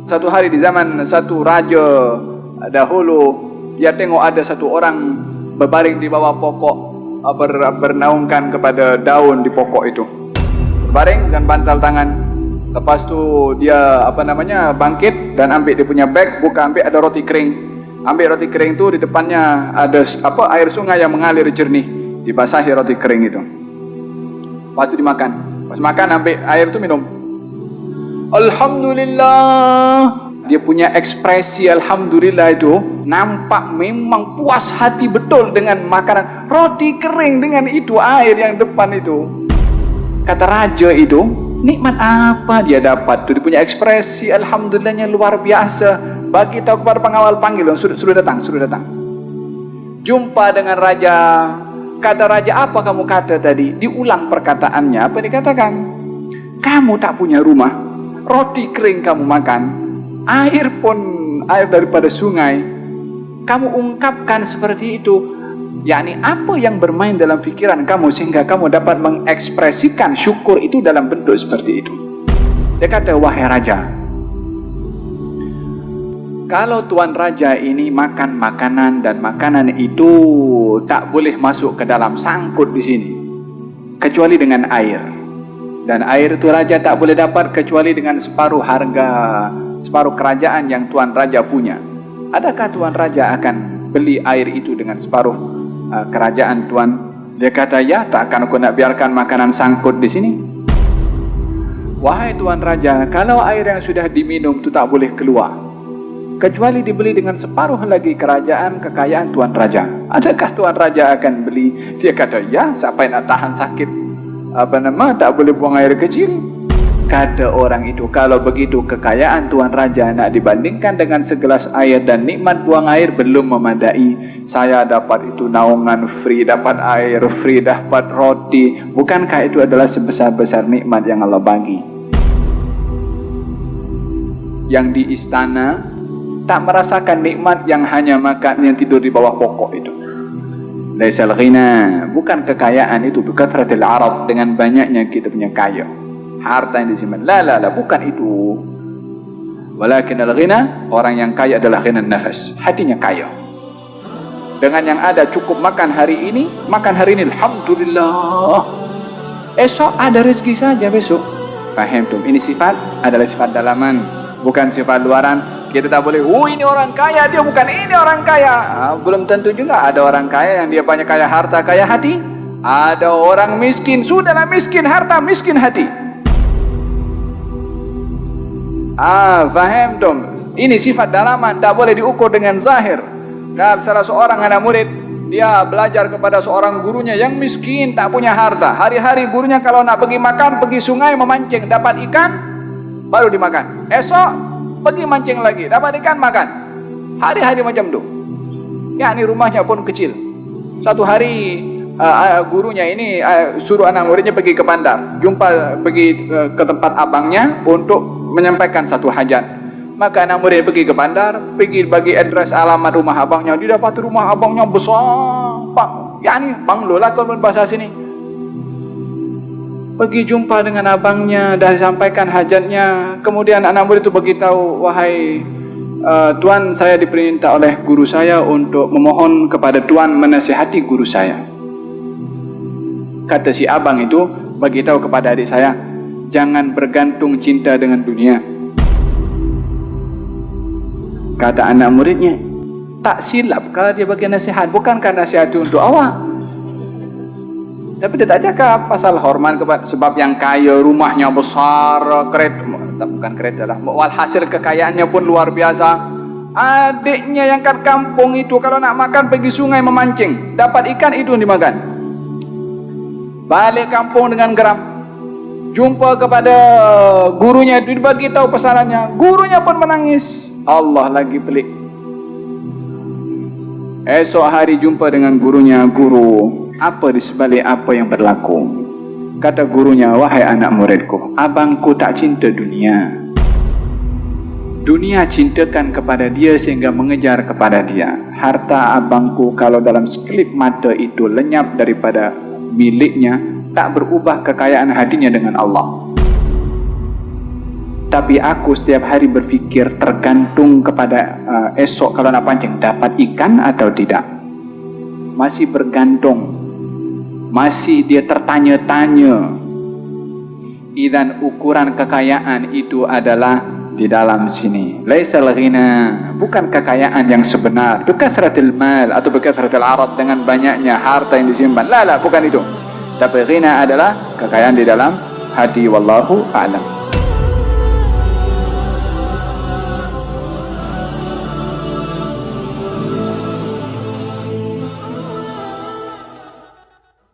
Satu hari di zaman satu raja dahulu, dia tengok ada satu orang berbaring di bawah pokok, bernaungkan kepada daun di pokok itu. Berbaring dengan bantal tangan. Lepas tu dia bangkit dan ambil dia punya beg, ambil ada roti kering. Ambil roti kering tu, di depannya ada air sungai yang mengalir jernih, dibasahi roti kering itu. Lepas tu dimakan. Pas makan ambil air tu minum. Alhamdulillah. Dia punya ekspresi alhamdulillah itu nampak memang puas hati betul dengan makanan roti kering dengan itu air yang depan itu. Kata raja itu, nikmat apa dia dapat tu? Dia punya ekspresi alhamdulillahnya luar biasa. Bagi tahu kepada pengawal, panggil, sudah datang. Jumpa dengan raja. Kata raja, apa kamu kata tadi? Diulang perkataannya. Apa dikatakan? Kamu tak punya rumah, roti kering kamu makan, air pun air daripada sungai. Kamu ungkapkan seperti itu. Yakni apa yang bermain dalam pikiran kamu sehingga kamu dapat mengekspresikan syukur itu dalam bentuk seperti itu. Dia kata, wahai raja, kalau tuan raja ini makan makanan dan makanan itu tak boleh masuk ke dalam sangkut di sini kecuali dengan air, dan air itu raja tak boleh dapat kecuali dengan separuh harga, separuh kerajaan yang tuan raja punya. Adakah tuan raja akan beli air itu dengan separuh kerajaan tuan? Dia kata, ya, tak akan aku nak biarkan makanan sangkut di sini. Wahai tuan raja, kalau air yang sudah diminum itu tak boleh keluar kecuali dibeli dengan separuh lagi kerajaan kekayaan tuan raja, adakah tuan raja akan beli? Dia kata, ya, siapa yang nak tahan sakit tak boleh buang air kecil. Kata orang itu, kalau begitu kekayaan tuan raja nak dibandingkan dengan segelas air dan nikmat buang air belum memadai. Saya dapat itu naungan free, dapat air free, dapat roti. Bukankah itu adalah sebesar-besar nikmat yang Allah bagi? Yang di istana tak merasakan nikmat yang hanya makan, yang tidur di bawah pokok itu. Laisal ghina, bukan kekayaan itu bikathratil arad, dengan banyaknya kita punya kaya, harta yang disimpan. La, bukan itu. Walakin al-ghina, orang yang kaya adalah ghina nafas, hatinya kaya. Dengan yang ada cukup makan hari ini, alhamdulillah. Esok ada rezeki saja besok. Faham tuh? Ini sifat adalah sifat dalaman, bukan sifat luaran. Kita tak boleh, ini orang kaya, dia bukan ini orang kaya. Belum tentu juga. Ada orang kaya yang dia banyak kaya harta, kaya hati. Ada orang miskin, sudahlah miskin harta, miskin hati. Faham tom? Ini sifat dalaman, tak boleh diukur dengan zahir. Dan salah seorang anak murid, dia belajar kepada seorang gurunya yang miskin, tak punya harta. Hari-hari gurunya kalau nak pergi makan, pergi sungai memancing, dapat ikan, baru dimakan. Esok pergi mancing lagi, dapat ikan, makan. Hari-hari macam tu. Ya, ini rumahnya pun kecil. Satu hari gurunya ini suruh anak muridnya pergi ke bandar, pergi ke tempat abangnya untuk menyampaikan satu hajat. Maka anak murid pergi ke bandar, pergi bagi address alamat rumah abangnya. Dia dapat rumah abangnya besar, banglo lah kalau bahasa sini. Pergi jumpa dengan abangnya dan sampaikan hajatnya. Kemudian anak murid itu beritahu, wahai tuan, saya diperintah oleh guru saya untuk memohon kepada tuan menasihati guru saya. Kata si abang itu, beritahu kepada adik saya, jangan bergantung cinta dengan dunia. Kata anak muridnya, tak silap kalau dia bagi nasihat, bukankah nasihat itu untuk awak? Tapi dia tak cakap pasal hormat kepada, sebab yang kaya rumahnya besar, bukan kereta lah, walhasil kekayaannya pun luar biasa. Adiknya yang kat kampung itu kalau nak makan pergi sungai memancing, dapat ikan itu dimakan. Balik kampung dengan geram, jumpa kepada gurunya, dibagi tahu pesanannya, gurunya pun menangis. Allah lagi pelik. Esok hari jumpa dengan gurunya, guru, apa di sebalik apa yang berlaku? Kata gurunya, wahai anak muridku, abangku tak cinta dunia. Dunia cintakan kepada dia sehingga mengejar kepada dia. Harta abangku kalau dalam sekelip mata itu lenyap daripada miliknya, tak berubah kekayaan hatinya dengan Allah. Tapi aku setiap hari berfikir tergantung kepada esok kalau nak pancing dapat ikan atau tidak. Masih bergantung. Masih dia tertanya-tanya. Idzan ukuran kekayaan itu adalah di dalam sini. Laisal ghina, bukan kekayaan yang sebenar. Bikathratil mal atau bikathratil arad, dengan banyaknya harta yang disimpan. La, bukan itu. Tapi ghina adalah kekayaan di dalam hati. Wallahu a'lam.